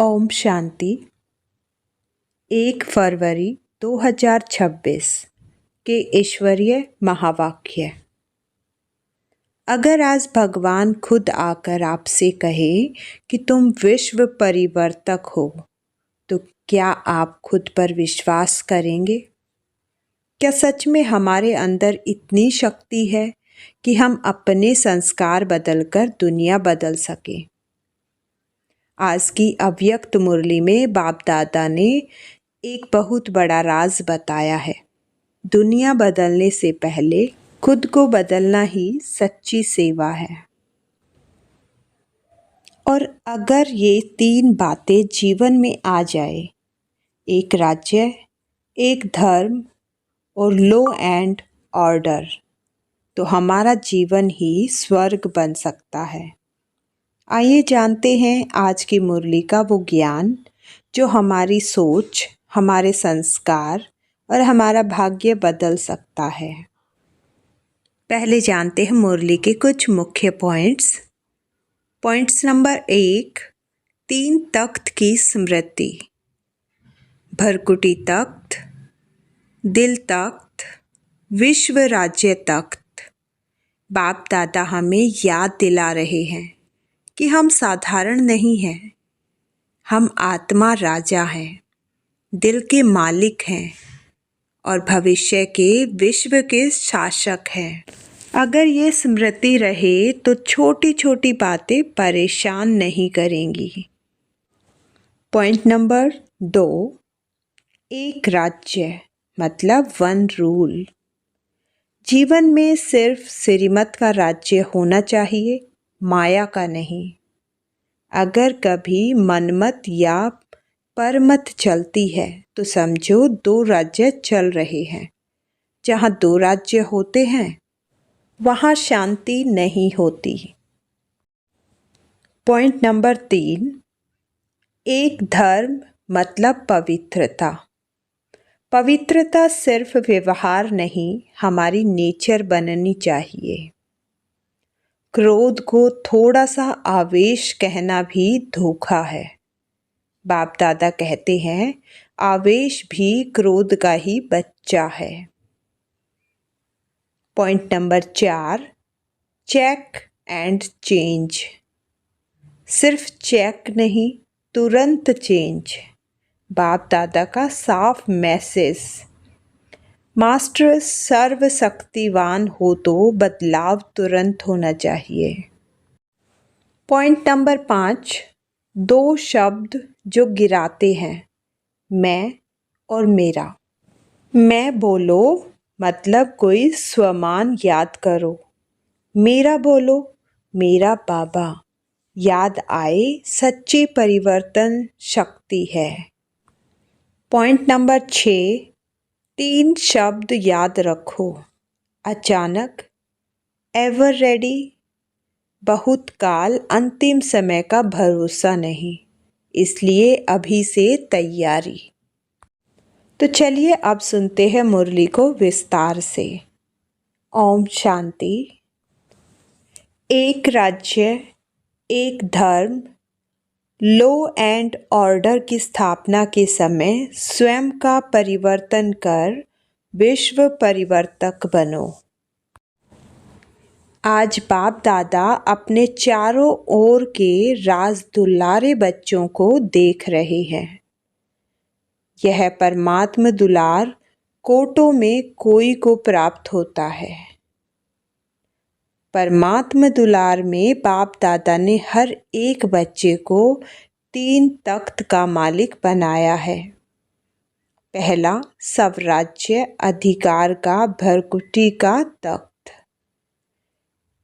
ओम शांति। 1 फरवरी 2026 के ईश्वरीय महावाक्य। अगर आज भगवान खुद आकर आपसे कहे कि तुम विश्व परिवर्तक हो, तो क्या आप खुद पर विश्वास करेंगे? क्या सच में हमारे अंदर इतनी शक्ति है कि हम अपने संस्कार बदलकर दुनिया बदल सकें? आज की अव्यक्त मुरली में बाप दादा ने एक बहुत बड़ा राज बताया है। दुनिया बदलने से पहले खुद को बदलना ही सच्ची सेवा है। और अगर ये 3 बातें जीवन में आ जाए, एक राज्य, एक धर्म और लॉ एंड ऑर्डर, तो हमारा जीवन ही स्वर्ग बन सकता है। आइए जानते हैं आज की मुरली का वो ज्ञान जो हमारी सोच, हमारे संस्कार और हमारा भाग्य बदल सकता है। पहले जानते हैं मुरली के कुछ मुख्य पॉइंट्स नंबर 1, 3 तख्त की स्मृति। भरकुटी तख्त, दिल तख्त, विश्व राज्य तख्त। बाप दादा हमें याद दिला रहे हैं कि हम साधारण नहीं हैं, हम आत्मा राजा हैं, दिल के मालिक हैं और भविष्य के विश्व के शासक हैं। अगर ये स्मृति रहे तो छोटी छोटी बातें परेशान नहीं करेंगी। पॉइंट नंबर 2, एक राज्य मतलब 1 रूल। जीवन में सिर्फ श्रीमत का राज्य होना चाहिए, माया का नहीं। अगर कभी मनमत या परमत चलती है तो समझो 2 राज्य चल रहे हैं। जहाँ 2 राज्य होते हैं वहाँ शांति नहीं होती। पॉइंट नंबर 3, एक धर्म मतलब पवित्रता। पवित्रता सिर्फ व्यवहार नहीं, हमारी नेचर बननी चाहिए। क्रोध को थोड़ा सा आवेश कहना भी धोखा है। बाप दादा कहते हैं आवेश भी क्रोध का ही बच्चा है। Point number 4, check and change. सिर्फ चेक नहीं, तुरंत चेंज। बाप दादा का साफ मैसेज। मास्टर सर्वशक्तिवान हो तो बदलाव तुरंत होना चाहिए। पॉइंट नंबर 5, 2 शब्द जो गिराते हैं, मैं और मेरा। मैं बोलो मतलब कोई स्वमान याद करो, मेरा बोलो मेरा बाबा याद आए, सच्ची परिवर्तन शक्ति है। पॉइंट नंबर 6, 3 शब्द याद रखो, अचानक, एवर रेडी, बहुत काल, अंतिम समय का भरोसा नहीं, इसलिए अभी से तैयारी। तो चलिए अब सुनते हैं मुरली को विस्तार से। ओम शांति। एक राज्य, एक धर्म, लॉ एंड ऑर्डर की स्थापना के समय स्वयं का परिवर्तन कर विश्व परिवर्तक बनो। आज बाप दादा अपने चारों ओर के राज दुलारे बच्चों को देख रहे हैं। यह परमात्म दुलार कोटों में कोई को प्राप्त होता है। परमात्म दुलार में बाप दादा ने हर एक बच्चे को 3 तख्त का मालिक बनाया है। पहला स्वराज्य अधिकार का भरकुटी का तख्त,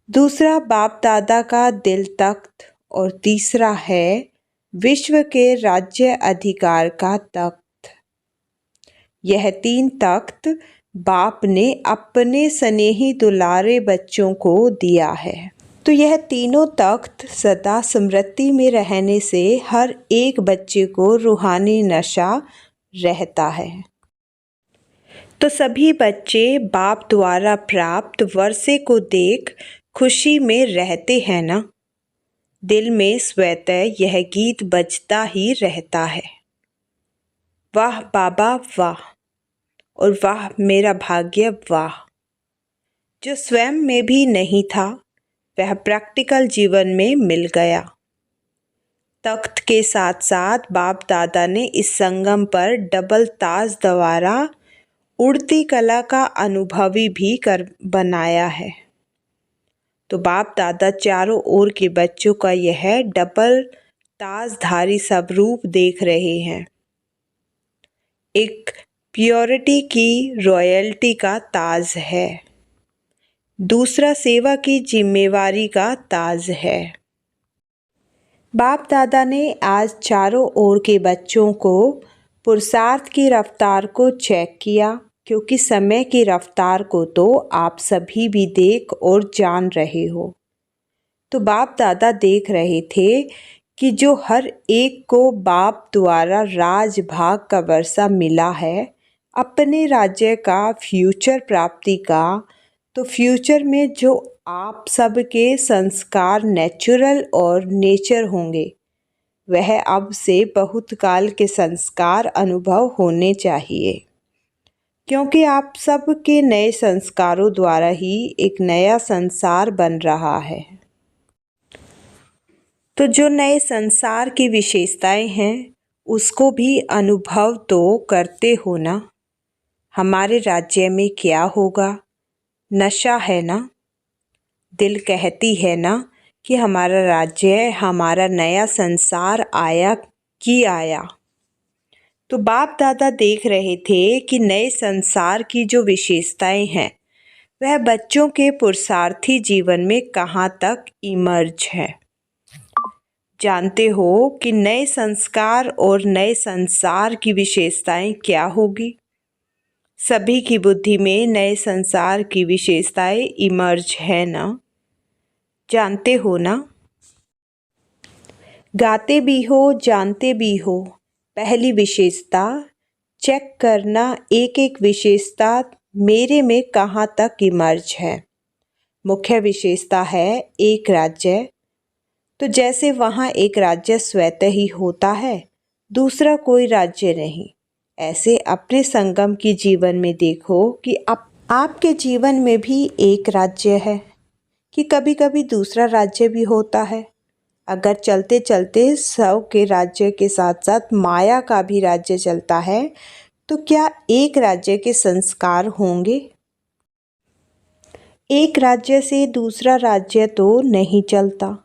दूसरा बाप दादा का दिल तख्त और तीसरा है विश्व के राज्य अधिकार का तख्त। यह 3 तख्त बाप ने अपने स्नेही दुलारे बच्चों को दिया है। तो यह तीनों तख्त सदा स्मृति में रहने से हर एक बच्चे को रूहानी नशा रहता है। तो सभी बच्चे बाप द्वारा प्राप्त वर्षे को देख खुशी में रहते हैं ना। दिल में स्वतः यह गीत बजता ही रहता है, वाह बाबा वाह, और वाह मेरा भाग्य वाह। जो स्वयं में भी नहीं था वह प्रैक्टिकल जीवन में मिल गया। तख्त के साथ साथ बाप दादा ने इस संगम पर डबल ताज द्वारा उड़ती कला का अनुभवी भी कर बनाया है। तो बाप दादा चारों ओर के बच्चों का यह डबल ताजधारी स्वरूप देख रहे हैं। एक प्योरिटी की रॉयल्टी का ताज है, दूसरा सेवा की जिम्मेवारी का ताज है। बाप दादा ने आज चारों ओर के बच्चों को पुरुषार्थ की रफ्तार को चेक किया, क्योंकि समय की रफ्तार को तो आप सभी भी देख और जान रहे हो। तो बाप दादा देख रहे थे कि जो हर एक को बाप द्वारा राजभाग का वर्षा मिला है अपने राज्य का फ्यूचर प्राप्ति का, तो फ्यूचर में जो आप सबके संस्कार नेचुरल और नेचर होंगे वह अब से बहुत काल के संस्कार अनुभव होने चाहिए, क्योंकि आप सब के नए संस्कारों द्वारा ही एक नया संसार बन रहा है। तो जो नए संसार की विशेषताएं हैं उसको भी अनुभव तो करते हो ना। हमारे राज्य में क्या होगा? नशा है ना। दिल कहती है ना कि हमारा राज्य, हमारा नया संसार आया कि आया। तो बाप दादा देख रहे थे कि नए संसार की जो विशेषताएं हैं वह बच्चों के पुरुषार्थी जीवन में कहाँ तक इमर्ज है। जानते हो कि नए संस्कार और नए संसार की विशेषताएं क्या होगी? सभी की बुद्धि में नए संसार की विशेषताएं इमर्ज है ना, जानते हो ना। गाते भी हो, जानते भी हो। पहली विशेषता चेक करना, एक एक विशेषता मेरे में कहाँ तक इमर्ज है। मुख्य विशेषता है एक राज्य। तो जैसे वहाँ एक राज्य स्वतः ही होता है, दूसरा कोई राज्य नहीं, ऐसे अपने संगम की जीवन में देखो कि आपके जीवन में भी एक राज्य है कि कभी कभी दूसरा राज्य भी होता है। अगर चलते चलते सब के राज्य के साथ साथ माया का भी राज्य चलता है तो क्या एक राज्य के संस्कार होंगे? एक राज्य से दूसरा राज्य तो नहीं चलता।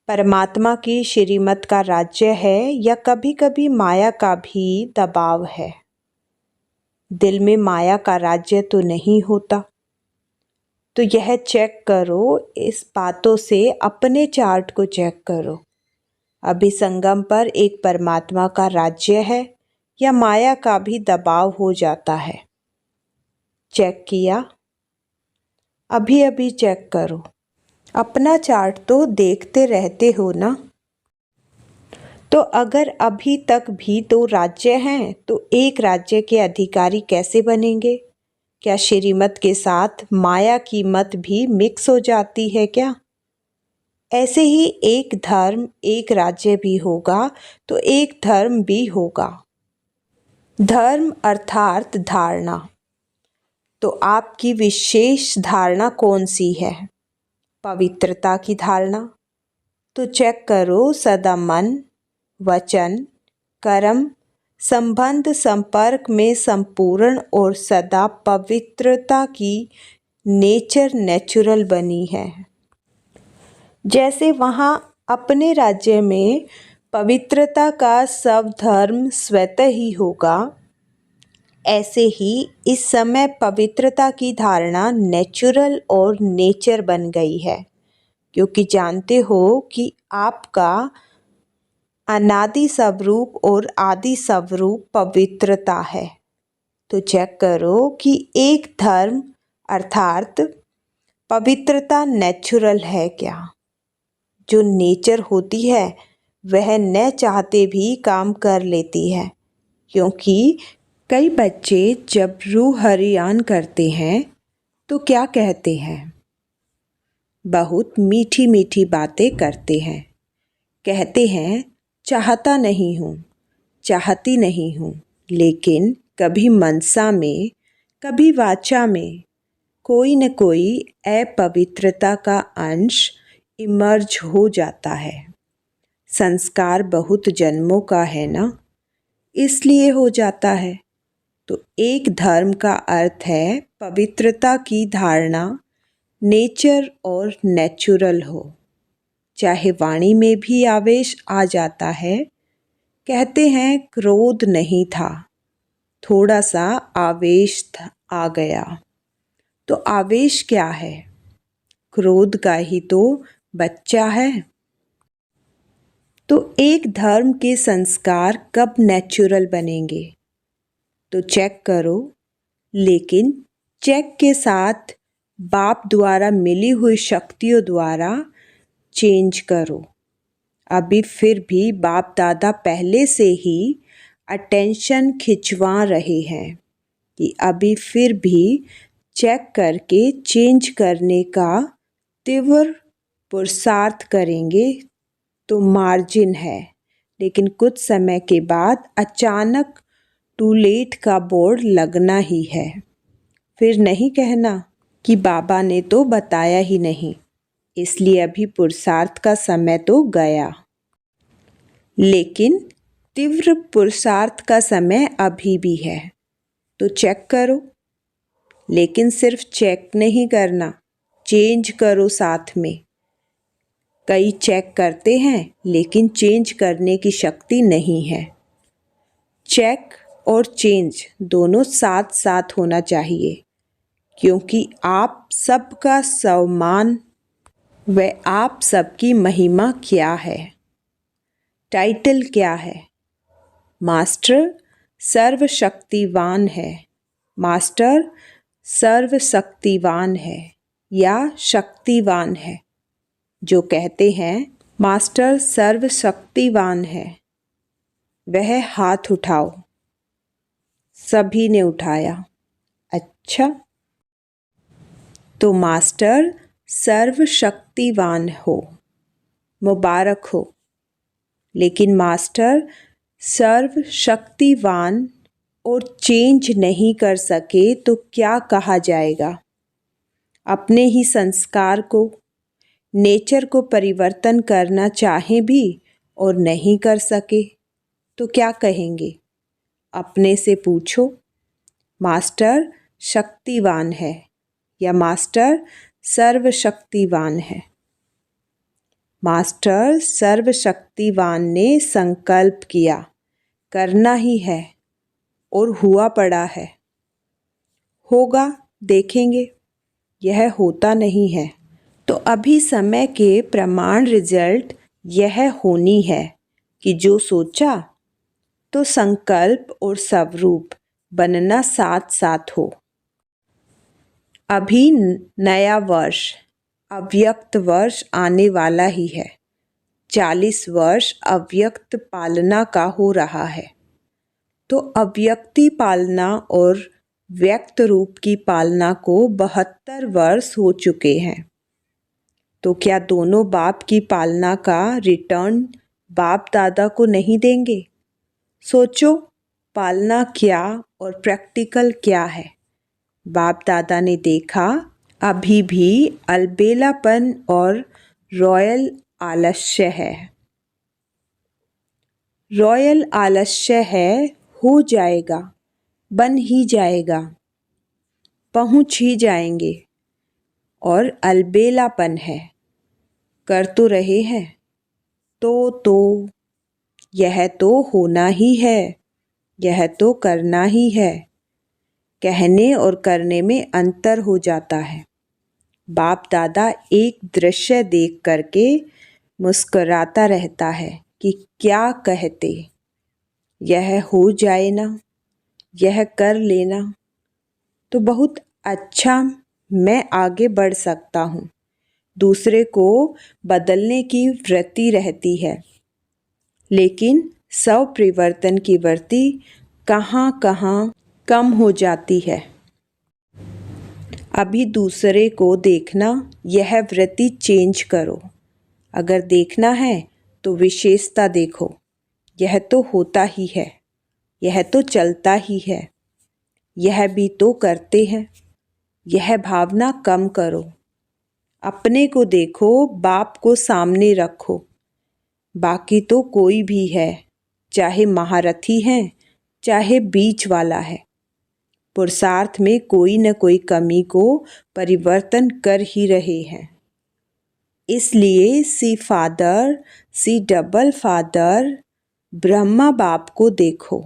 परमात्मा की श्रीमत का राज्य है या कभी कभी माया का भी दबाव है। दिल में माया का राज्य तो नहीं होता। तो यह चेक करो, इस बातों से अपने चार्ट को चेक करो। अभी संगम पर एक परमात्मा का राज्य है या माया का भी दबाव हो जाता है? चेक किया? अभी अभी चेक करो। अपना चार्ट तो देखते रहते हो ना। तो अगर अभी तक भी दो राज्य हैं तो एक राज्य के अधिकारी कैसे बनेंगे? क्या श्रीमत के साथ माया की मत भी मिक्स हो जाती है क्या? ऐसे ही एक धर्म एक राज्य भी होगा तो एक धर्म भी होगा। धर्म अर्थात धारणा। तो आपकी विशेष धारणा कौन सी है? पवित्रता की धारणा। तो चेक करो, सदा मन, वचन, कर्म, संबंध संपर्क में संपूर्ण और सदा पवित्रता की नेचर नेचुरल बनी है। जैसे वहाँ अपने राज्य में पवित्रता का सब धर्म स्वतः ही होगा, ऐसे ही इस समय पवित्रता की धारणा नेचुरल और नेचर बन गई है, क्योंकि जानते हो कि आपका अनादि स्वरूप और आदि स्वरूप पवित्रता है। तो चेक करो कि एक धर्म अर्थात पवित्रता नेचुरल है क्या? जो नेचर होती है वह न चाहते भी काम कर लेती है, क्योंकि कई बच्चे जब रूह हरियान करते हैं तो क्या कहते हैं? बहुत मीठी मीठी बातें करते हैं। कहते हैं चाहता नहीं हूँ, चाहती नहीं हूँ, लेकिन कभी मनसा में, कभी वाचा में कोई न कोई अपवित्रता का अंश इमर्ज हो जाता है। संस्कार बहुत जन्मों का है ना, इसलिए हो जाता है। तो एक धर्म का अर्थ है पवित्रता की धारणा नेचर और नेचुरल हो। चाहे वाणी में भी आवेश आ जाता है। कहते हैं क्रोध नहीं था, थोड़ा सा आवेश आ गया। तो आवेश क्या है? क्रोध का ही तो बच्चा है। तो एक धर्म के संस्कार कब नेचुरल बनेंगे? तो चेक करो, लेकिन चेक के साथ बाप द्वारा मिली हुई शक्तियों द्वारा चेंज करो। अभी फिर भी बाप दादा पहले से ही अटेंशन खिंचवा रहे हैं कि अभी फिर भी चेक करके चेंज करने का तीव्र पुरुषार्थ करेंगे तो मार्जिन है, लेकिन कुछ समय के बाद अचानक टू लेट का बोर्ड लगना ही है। फिर नहीं कहना कि बाबा ने तो बताया ही नहीं, इसलिए अभी पुरुषार्थ का समय तो गया। लेकिन तीव्र पुरुषार्थ का समय अभी भी है। तो चेक करो, लेकिन सिर्फ चेक नहीं करना, चेंज करो साथ में। कई चेक करते हैं लेकिन चेंज करने की शक्ति नहीं है। चेक और चेंज दोनों साथ साथ होना चाहिए, क्योंकि आप सबका सम्मान व आप सबकी महिमा क्या है? टाइटल क्या है? मास्टर सर्वशक्तिवान है। मास्टर सर्वशक्तिवान है या शक्तिवान है। जो कहते हैं मास्टर सर्वशक्तिवान है, वह हाथ उठाओ। सभी ने उठाया। अच्छा, तो मास्टर सर्वशक्तिवान हो, मुबारक हो। लेकिन मास्टर सर्वशक्तिवान और चेंज नहीं कर सके तो क्या कहा जाएगा? अपने ही संस्कार को, नेचर को परिवर्तन करना चाहें भी और नहीं कर सके तो क्या कहेंगे? अपने से पूछो, मास्टर शक्तिवान है या मास्टर सर्वशक्तिवान है? मास्टर सर्वशक्तिवान ने संकल्प किया, करना ही है, और हुआ पड़ा है। होगा, देखेंगे। यह होता नहीं है। तो अभी समय के प्रमाण रिजल्ट यह होनी है कि जो सोचा तो संकल्प और स्वरूप बनना साथ साथ हो। अभी नया वर्ष, अव्यक्त वर्ष आने वाला ही है। 40 वर्ष अव्यक्त पालना का हो रहा है। तो अव्यक्ति पालना और व्यक्त रूप की पालना को 72 वर्ष हो चुके हैं। तो क्या दोनों बाप की पालना का रिटर्न बाप दादा को नहीं देंगे? सोचो, पालना क्या और प्रैक्टिकल क्या है? बाप दादा ने देखा अभी भी अलबेलापन और रॉयल आलस्य है। रॉयल आलस्य है, हो जाएगा, बन ही जाएगा, पहुँच ही जाएंगे। और अलबेलापन है, कर तो रहे हैं, तो यह तो होना ही है, यह तो करना ही है। कहने और करने में अंतर हो जाता है। बाप दादा एक दृश्य देख करके मुस्कुराता रहता है कि क्या कहते, यह हो जाए ना, यह कर लेना तो बहुत अच्छा, मैं आगे बढ़ सकता हूँ। दूसरे को बदलने की वृत्ति रहती है, लेकिन स्व परिवर्तन की वृत्ति कहाँ कहाँ कम हो जाती है। अभी दूसरे को देखना, यह वृत्ति चेंज करो। अगर देखना है तो विशेषता देखो, यह तो होता ही है, यह तो चलता ही है, यह भी तो करते हैं। यह भावना कम करो। अपने को देखो, बाप को सामने रखो। बाकी तो कोई भी है, चाहे महारथी है, चाहे बीच वाला है, पुरुषार्थ में कोई न कोई कमी को परिवर्तन कर ही रहे हैं। इसलिए see father, see double father, Brahma बाप को देखो,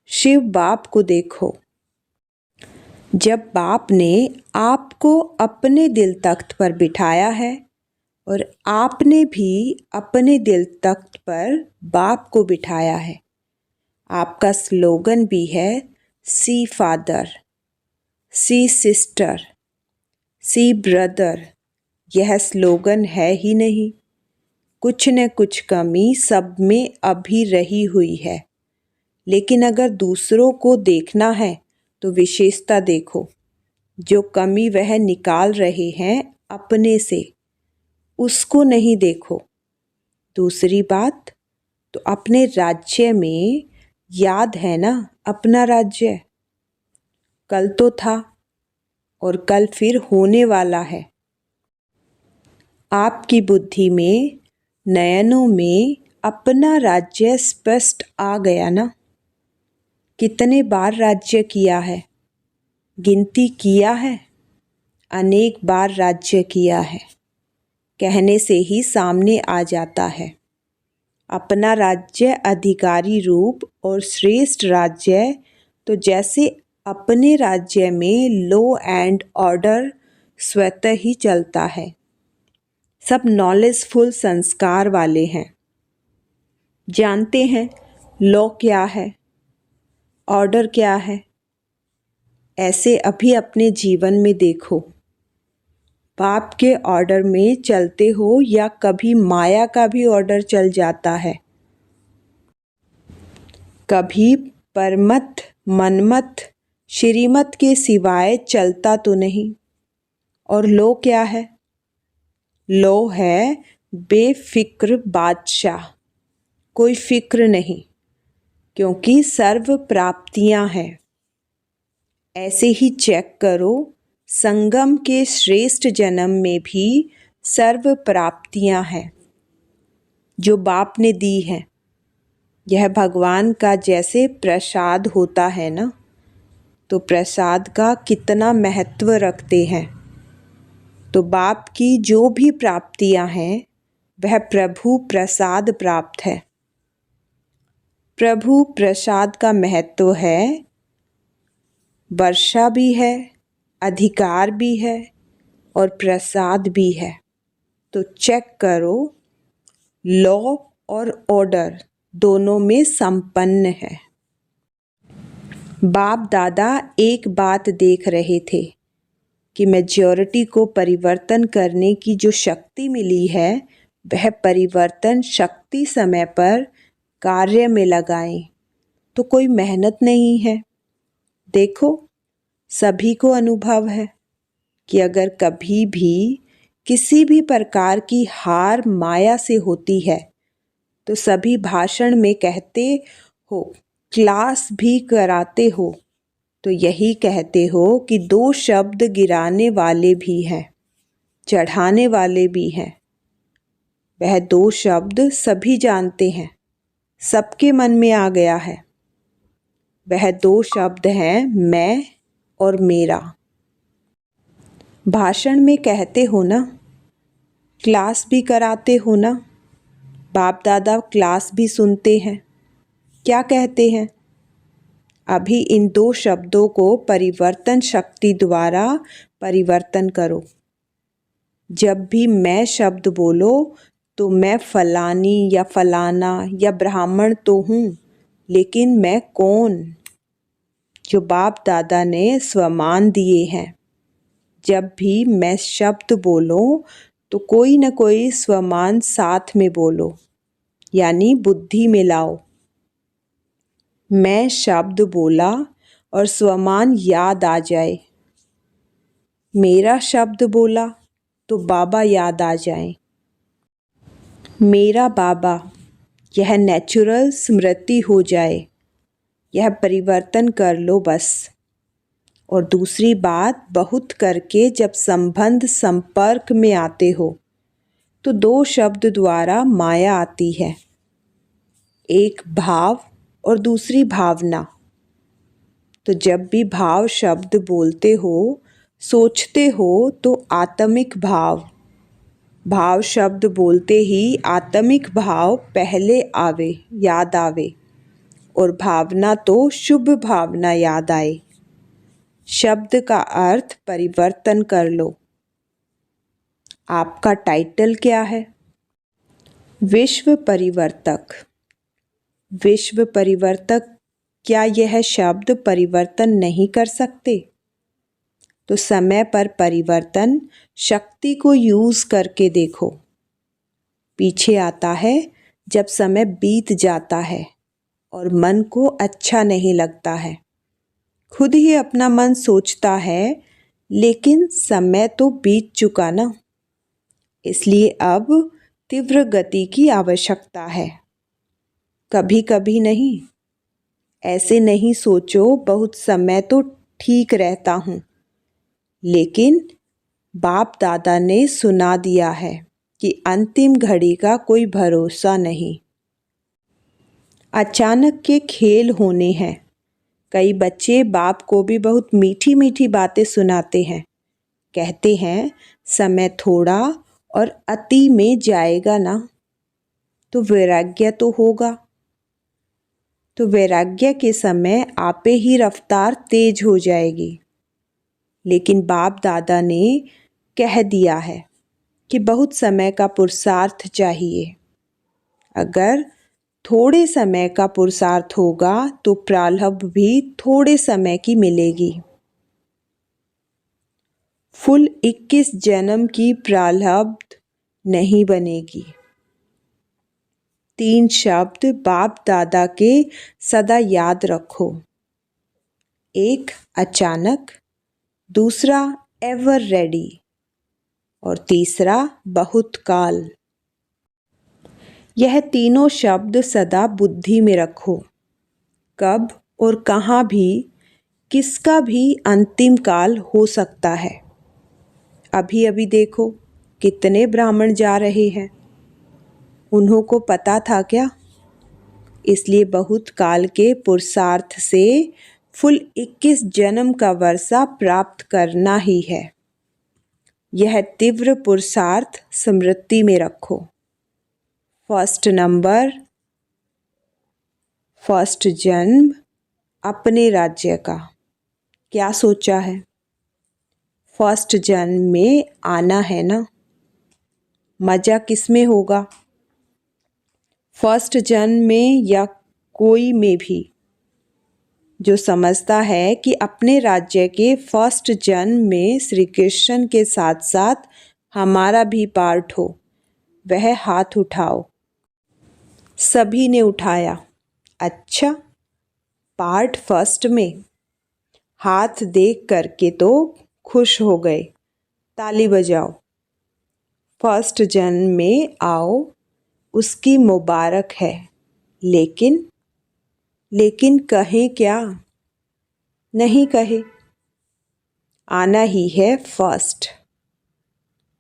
शिव बाप को देखो। जब बाप ने आपको अपने दिल तख्त पर बिठाया है और आपने भी अपने दिल तख्त पर बाप को बिठाया है। आपका स्लोगन भी है सी फादर, सी सिस्टर, सी ब्रदर। यह स्लोगन है ही नहीं, कुछ न कुछ कमी सब में अभी रही हुई है। लेकिन अगर दूसरों को देखना है तो विशेषता देखो। जो कमी वह निकाल रहे हैं अपने से, उसको नहीं देखो। दूसरी बात, तो अपने राज्य में याद है ना, अपना राज्य कल तो था और कल फिर होने वाला है। आपकी बुद्धि में, नयनों में अपना राज्य स्पष्ट आ गया ना। कितने बार राज्य किया है, गिनती किया है? अनेक बार राज्य किया है, कहने से ही सामने आ जाता है। अपना राज्य अधिकारी रूप और श्रेष्ठ राज्य, तो जैसे अपने राज्य में लॉ एंड ऑर्डर स्वतः ही चलता है। सब नॉलेजफुल संस्कार वाले हैं, जानते हैं लॉ क्या है, ऑर्डर क्या है। ऐसे अभी अपने जीवन में देखो, बाप के ऑर्डर में चलते हो या कभी माया का भी ऑर्डर चल जाता है। कभी परमत, मनमत, श्रीमत के सिवाय चलता तो नहीं। और लो क्या है? लो है बेफिक्र बादशाह, कोई फिक्र नहीं, क्योंकि सर्व प्राप्तियां हैं। ऐसे ही चेक करो, संगम के श्रेष्ठ जन्म में भी सर्व प्राप्तियां हैं जो बाप ने दी हैं। यह भगवान का जैसे प्रसाद होता है ना, तो प्रसाद का कितना महत्व रखते हैं। तो बाप की जो भी प्राप्तियां हैं वह प्रभु प्रसाद प्राप्त है। प्रभु प्रसाद का महत्व है, वर्षा भी है, अधिकार भी है और प्रसाद भी है। तो चेक करो, लॉ और ऑर्डर दोनों में संपन्न है। बाप दादा एक बात देख रहे थे कि मेजॉरिटी को परिवर्तन करने की जो शक्ति मिली है, वह परिवर्तन शक्ति समय पर कार्य में लगाएं। तो कोई मेहनत नहीं है। देखो, सभी को अनुभव है कि अगर कभी भी किसी भी प्रकार की हार माया से होती है तो सभी भाषण में कहते हो, क्लास भी कराते हो, तो यही कहते हो कि दो शब्द गिराने वाले भी हैं, चढ़ाने वाले भी हैं। वह दो शब्द सभी जानते हैं, सबके मन में आ गया है। वह दो शब्द हैं मैं और मेरा। भाषण में कहते हो ना, क्लास भी कराते हो ना, बाप दादा क्लास भी सुनते हैं। क्या कहते हैं? अभी इन दो शब्दों को परिवर्तन शक्ति द्वारा परिवर्तन करो। जब भी मैं शब्द बोलो तो मैं फलानी या फलाना या ब्राह्मण तो हूँ, लेकिन मैं कौन? जो बाप दादा ने स्वमान दिए हैं। जब भी मैं शब्द बोलो तो कोई न कोई स्वमान साथ में बोलो, यानी बुद्धि में लाओ। मैं शब्द बोला और स्वमान याद आ जाए। मेरा शब्द बोला तो बाबा याद आ जाएं। मेरा बाबा, यह नेचुरल स्मृति हो जाए, यह परिवर्तन कर लो बस। और दूसरी बात, बहुत करके जब संबंध संपर्क में आते हो तो दो शब्द द्वारा माया आती है, एक भाव और दूसरी भावना। तो जब भी भाव शब्द बोलते हो, सोचते हो तो आत्मिक भाव, भाव शब्द बोलते ही आत्मिक भाव पहले आवे, याद आवे, और भावना तो शुभ भावना याद आए। शब्द का अर्थ परिवर्तन कर लो। आपका टाइटल क्या है? विश्व परिवर्तक। विश्व परिवर्तक, क्या यह शब्द परिवर्तन नहीं कर सकते? तो समय पर परिवर्तन शक्ति को यूज करके देखो। पीछे आता है जब समय बीत जाता है और मन को अच्छा नहीं लगता है। खुद ही अपना मन सोचता है, लेकिन समय तो बीत चुका ना, इसलिए अब तीव्र गति की आवश्यकता है। कभी कभी नहीं। ऐसे नहीं सोचो बहुत समय तो ठीक रहता हूँ, लेकिन बाप दादा ने सुना दिया है कि अंतिम घड़ी का कोई भरोसा नहीं। अचानक के खेल होने हैं। कई बच्चे बाप को भी बहुत मीठी मीठी बातें सुनाते हैं। कहते हैं समय थोड़ा और अति में जाएगा ना, तो वैराग्य तो होगा। तो वैराग्य के समय आपे ही रफ्तार तेज हो जाएगी। लेकिन बाप दादा ने कह दिया है कि बहुत समय का पुरुषार्थ चाहिए। अगर थोड़े समय का पुरुषार्थ होगा तो प्रारब्ध भी थोड़े समय की मिलेगी। फुल 21 जन्म की प्रारब्ध नहीं बनेगी। 3 शब्द बाप दादा के सदा याद रखो। एक अचानक, दूसरा एवर रेडी और तीसरा बहुत काल। यह तीनों शब्द सदा बुद्धि में रखो। कब और कहाँ भी किसका भी अंतिम काल हो सकता है। अभी अभी देखो कितने ब्राह्मण जा रहे हैं, उन्हों को पता था क्या? इसलिए बहुत काल के पुरुषार्थ से फुल 21 जन्म का वर्षा प्राप्त करना ही है। यह तीव्र पुरुषार्थ स्मृति में रखो। फर्स्ट नंबर, फर्स्ट जन्म अपने राज्य का क्या सोचा है? फर्स्ट जन्म में आना है ना, मजा किस में होगा? फर्स्ट जन्म में या कोई में भी जो समझता है कि अपने राज्य के फर्स्ट जन्म में श्री कृष्ण के साथ साथ हमारा भी पार्ट हो, वह हाथ उठाओ। सभी ने उठाया। अच्छा, पार्ट फर्स्ट में? हाथ देख करके तो खुश हो गए, ताली बजाओ। फर्स्ट जन्म में आओ, उसकी मुबारक है। लेकिन कहें क्या? नहीं कहे, आना ही है फर्स्ट।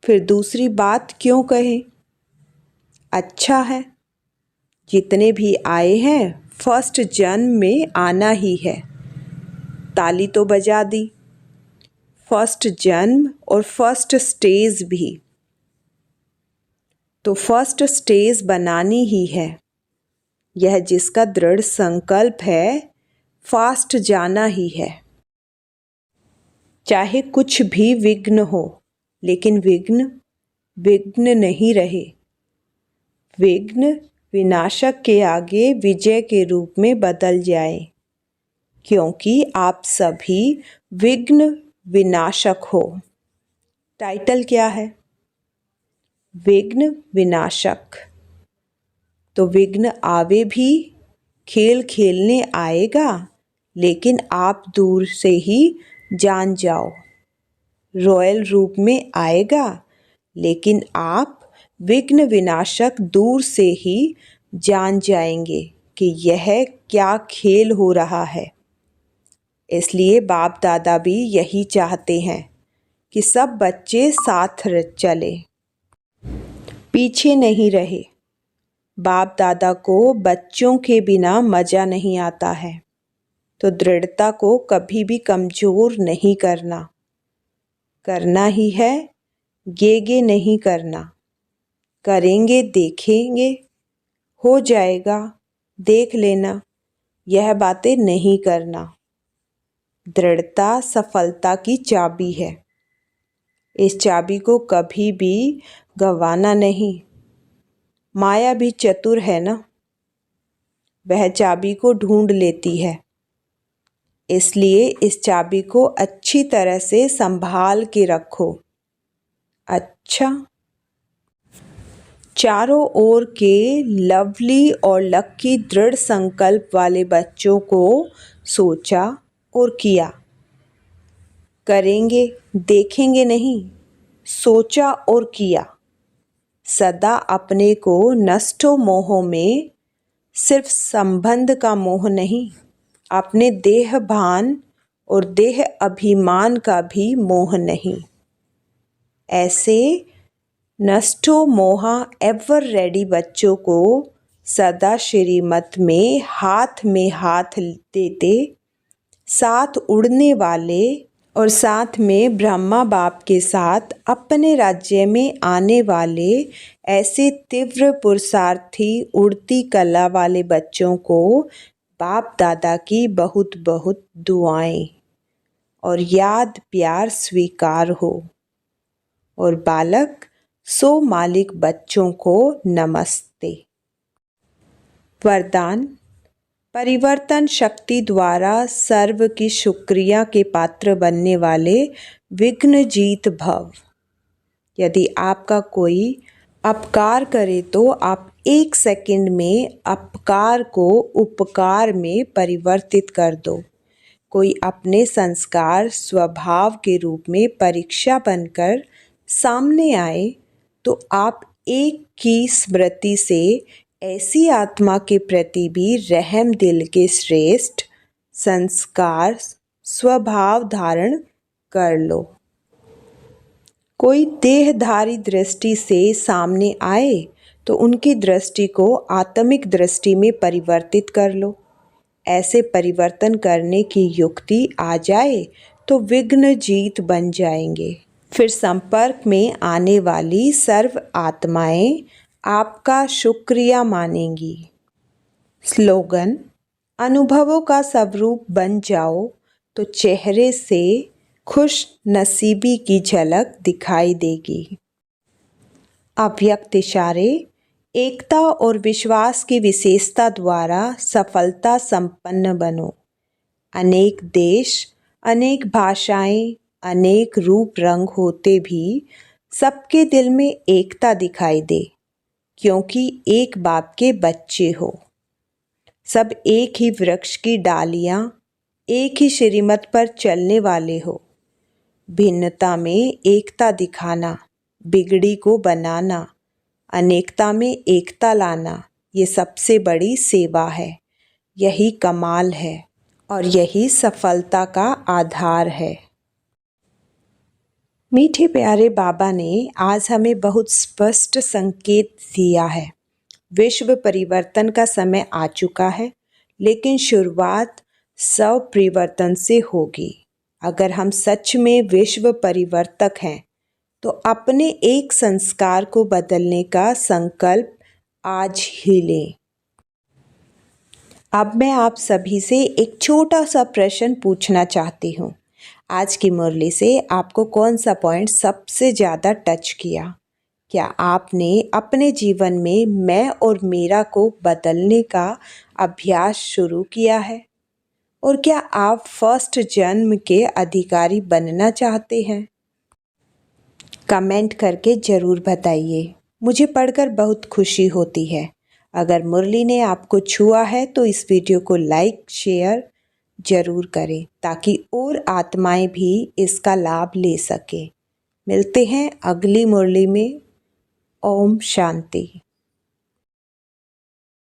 फिर दूसरी बात क्यों कहे? अच्छा है, जितने भी आए हैं फर्स्ट जन्म में आना ही है। ताली तो बजा दी। फर्स्ट जन्म और फर्स्ट स्टेज भी, तो फर्स्ट स्टेज बनानी ही है। यह जिसका दृढ़ संकल्प है, फास्ट जाना ही है। चाहे कुछ भी विघ्न हो, लेकिन विघ्न नहीं रहे। विघ्न विनाशक के आगे विजय के रूप में बदल जाए, क्योंकि आप सभी विघ्न विनाशक हो। टाइटल क्या है? विघ्न विनाशक। तो विघ्न आवे भी, खेल खेलने आएगा, लेकिन आप दूर से ही जान जाओ। रॉयल रूप में आएगा, लेकिन आप विघ्न विनाशक दूर से ही जान जाएंगे कि यह क्या खेल हो रहा है। इसलिए बाप दादा भी यही चाहते हैं कि सब बच्चे साथ चले, पीछे नहीं रहे। बाप दादा को बच्चों के बिना मज़ा नहीं आता है, तो दृढ़ता को कभी भी कमज़ोर नहीं करना। करना ही है, गेगे नहीं करना। करेंगे, देखेंगे, हो जाएगा, देख लेना, यह बातें नहीं करना। दृढ़ता सफलता की चाबी है। इस चाबी को कभी भी गंवाना नहीं। माया भी चतुर है ना, वह चाबी को ढूंढ लेती है। इसलिए इस चाबी को अच्छी तरह से संभाल के रखो। अच्छा, चारों ओर के लवली और लक्की दृढ़ संकल्प वाले बच्चों को सोचा और किया। करेंगे, देखेंगे नहीं, सोचा और किया। सदा अपने को नष्टो मोह में, सिर्फ संबंध का मोह नहीं, अपने देह भान और देह अभिमान का भी मोह नहीं। ऐसे नष्टो मोहा एवर रेडी बच्चों को सदा श्रीमत में हाथ देते, साथ उड़ने वाले और साथ में ब्रह्मा बाप के साथ अपने राज्य में आने वाले ऐसे तीव्र पुरुषार्थी उड़ती कला वाले बच्चों को बाप दादा की बहुत बहुत दुआएं और याद प्यार स्वीकार हो। और बालक सो मालिक बच्चों को नमस्ते। वरदान: परिवर्तन शक्ति द्वारा सर्व की शुक्रिया के पात्र बनने वाले विघ्नजीत भव। यदि आपका कोई अपकार करे तो आप 1 सेकंड में अपकार को उपकार में परिवर्तित कर दो। कोई अपने संस्कार स्वभाव के रूप में परीक्षा बनकर सामने आए तो आप एक की स्मृति से ऐसी आत्मा के प्रति भी रहम दिल के श्रेष्ठ संस्कार स्वभाव धारण कर लो। कोई देहधारी दृष्टि से सामने आए तो उनकी दृष्टि को आत्मिक दृष्टि में परिवर्तित कर लो। ऐसे परिवर्तन करने की युक्ति आ जाए तो विघ्न जीत बन जाएंगे। फिर संपर्क में आने वाली सर्व आत्माएं आपका शुक्रिया मानेंगी। स्लोगन: अनुभवों का स्वरूप बन जाओ तो चेहरे से खुश नसीबी की झलक दिखाई देगी। अव्यक्त इशारे: एकता और विश्वास की विशेषता द्वारा सफलता संपन्न बनो। अनेक देश, अनेक भाषाएं, अनेक रूप रंग होते भी सबके दिल में एकता दिखाई दे, क्योंकि एक बाप के बच्चे हो। सब एक ही वृक्ष की डालियां, एक ही श्रीमत पर चलने वाले हो। भिन्नता में एकता दिखाना, बिगड़ी को बनाना, अनेकता में एकता लाना, ये सबसे बड़ी सेवा है। यही कमाल है और यही सफलता का आधार है। मीठे प्यारे बाबा ने आज हमें बहुत स्पष्ट संकेत दिया है। विश्व परिवर्तन का समय आ चुका है, लेकिन शुरुआत स्व परिवर्तन से होगी। अगर हम सच में विश्व परिवर्तक हैं तो अपने एक संस्कार को बदलने का संकल्प आज ही लें। अब मैं आप सभी से एक छोटा सा प्रश्न पूछना चाहती हूँ। आज की मुरली से आपको कौन सा पॉइंट सबसे ज़्यादा टच किया? क्या आपने अपने जीवन में मैं और मेरा को बदलने का अभ्यास शुरू किया है? और क्या आप फर्स्ट जन्म के अधिकारी बनना चाहते हैं? कमेंट करके ज़रूर बताइए, मुझे पढ़कर बहुत खुशी होती है। अगर मुरली ने आपको छुआ है तो इस वीडियो को लाइक, शेयर जरूर करें ताकि और आत्माएं भी इसका लाभ ले सकें। मिलते हैं अगली मुरली में। ओम शांति।